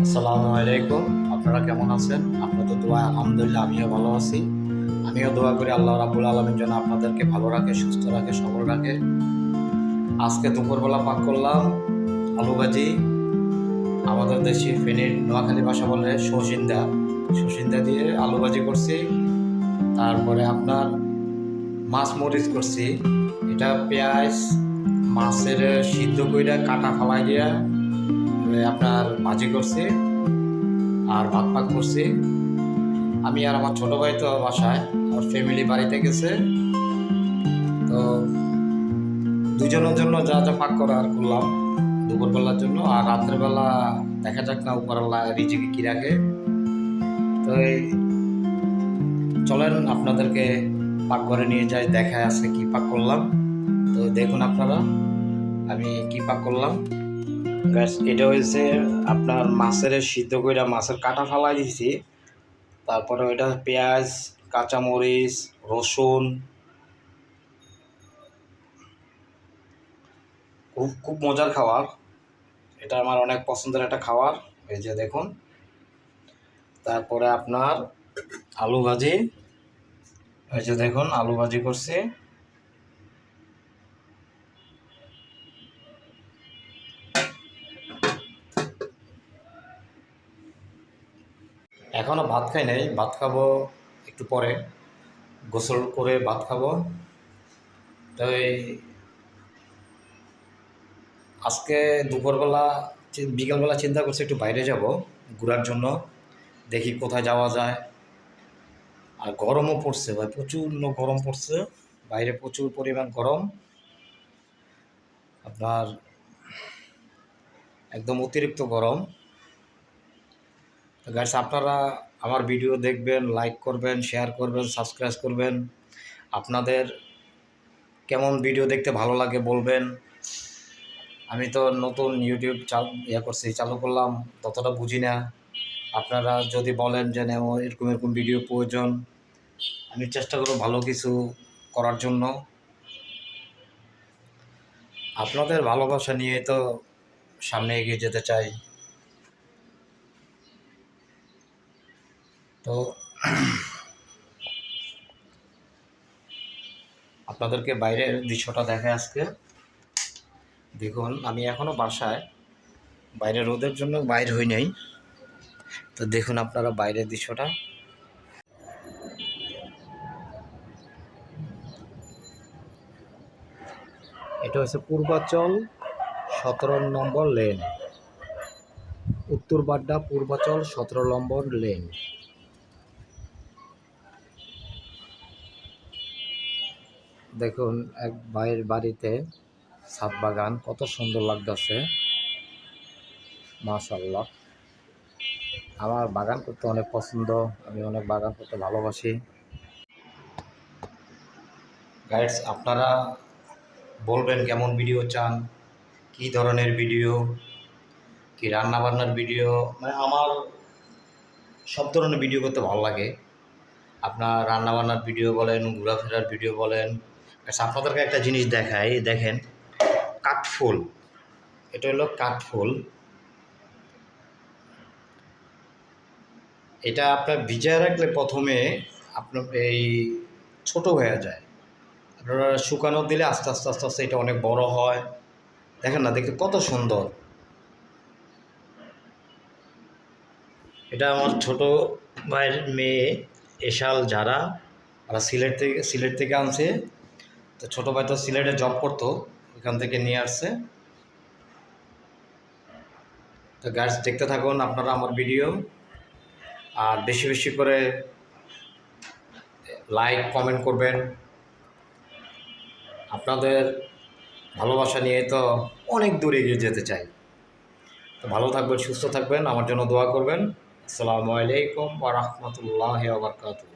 আসসালামু আলাইকুম। আপনারা কেমন আছেন? আপনাদের দোয়া আলহামদুলিল্লাহ আমিও ভালো আছি। আমিও দোয়া করি আল্লাহ রাব্বুল আলামিন যেন আপনাদেরকে ভালো রাখে, সুস্থ রাখে, সবল রাখে। আজকে দুপুরবেলা পাক করলাম আলু ভাজি। আমাদের দেশে ফেনীর নোয়াখালী ভাষা বলে সসিন্দা। সসিন্দা দিয়ে আলু ভাজি করছি। তারপরে আপনার মাছ মরিচ করছি। এটা পেঁয়াজ মাছের সিদ্ধ কইরা কাটা ফালাই দিয়া আপনার ভাজি করছি আর ভাত পাক করছি। আমি আর আমার ছোট ভাই তো বাসায়, আমার ফ্যামিলি বাড়িতে গেছে, তো দুজনের জন্য যা যা পাক করা আর করলাম দুপুরবেলার জন্য। আর রাত্রের বেলা দেখা যাক না উপরাল্লা রিজিকে কি রাখে। তো এই চলেন আপনাদেরকে পাকঘরে নিয়ে যাই, দেখা আছে কি পাক করলাম। তো দেখুন আপনারা আমি কি পাক করলাম। এটা হয়েছে আপনার মাছের সিদ্ধ কইরা মাছের কাটা ফালাই দিয়েছি। তারপরে ওইটা পেঁয়াজ, কাঁচামরিচ, রসুন, খুব খুব মজার খাবার। এটা আমার অনেক পছন্দের একটা খাবার। এই যে দেখুন। তারপরে আপনার আলু ভাজি, এই যে দেখুন আলু ভাজি করছি। এখনো ভাত খাই নাই, ভাত খাবো একটু পরে, গোসল করে ভাত খাবো। তাই আজকে দুপুরবেলা বিকালবেলা চিন্তা করছি একটু বাইরে যাব ঘোরার জন্য, দেখি কোথায় যাওয়া যায়। আর গরমও পড়ছে ভাই, প্রচণ্ড গরম পড়ছে, বাইরে প্রচুর পরিমাণ গরম, আপনার একদম অতিরিক্ত গরম। তো গাইস আপনারা আমার ভিডিও দেখবেন, লাইক করবেন, শেয়ার করবেন, সাবস্ক্রাইব করবেন। আপনাদের কেমন ভিডিও দেখতে ভালো লাগে বলবেন। আমি তো নতুন ইউটিউব চালু করলাম, ততটা বুঝি না। আপনারা যদি বলেন যে এরকম এরকম ভিডিও প্রয়োজন, আমি চেষ্টা করব ভালো কিছু করার জন্য। আপনাদের ভালোবাসা নিয়ে তো সামনে এগিয়ে যেতে চাই। তো আপনাদেরকে বাইরের দৃশ্যটা দেখায় আজকে। দেখুন আমি এখনও বাসায়, বাইরে রোদের জন্য বাইর হই নাই। তো দেখুন আপনারা বাইরের দৃশ্যটা। এটা হচ্ছে পূর্বাচল 17 নম্বর লেন, উত্তর বাড্ডা পূর্বাচল 17 নম্বর লেন। দেখুন এক ভাইয়ের বাড়িতে ছাদ বাগান, কত সুন্দর লাগতেছে, মাশাআল্লাহ। আমার বাগান করতে অনেক পছন্দ, আমি অনেক বাগান করতে ভালোবাসি। গাইডস আপনারা বলবেন কেমন ভিডিও চান, কী ধরনের ভিডিও, কি রান্নাবান্নার ভিডিও, মানে আমার সব ধরনের ভিডিও করতে ভালো লাগে। আপনার রান্নাবান্নার ভিডিও বলেন, ঘোরাফেরার ভিডিও বলেন। আপনাদেরকে একটা জিনিস দেখাই, দেখেন কাঠফুল, এটা হলো কাঠফুল। এটা আপনার ভিজায় রাখলে প্রথমে আপনার এই ছোট হয়ে যায়, আপনারা শুকানো দিলে আস্তে আস্তে আস্তে আস্তে এটা অনেক বড় হয়। দেখেন না, দেখতে কত সুন্দর। এটা আমার ছোট ভাইয়ের মেয়ে এশাল যারা, ওরা সিলেট থেকে আনছে। তো ছোটো ভাই তো সিলেটে জব করতো, ওখান থেকে নিয়ে আসছে। তো গাইস দেখতে থাকুন আপনারা আমার ভিডিও, আর বেশি বেশি করে লাইক কমেন্ট করবেন। আপনাদের ভালোবাসা নিয়ে তো অনেক দূর এগিয়ে যেতে চাই। তো ভালো থাকবেন, সুস্থ থাকবেন, আমার জন্য দোয়া করবেন। আসসালামু আলাইকুম ওয়া রাহমাতুল্লাহি ওয়া বারাকাতুহু।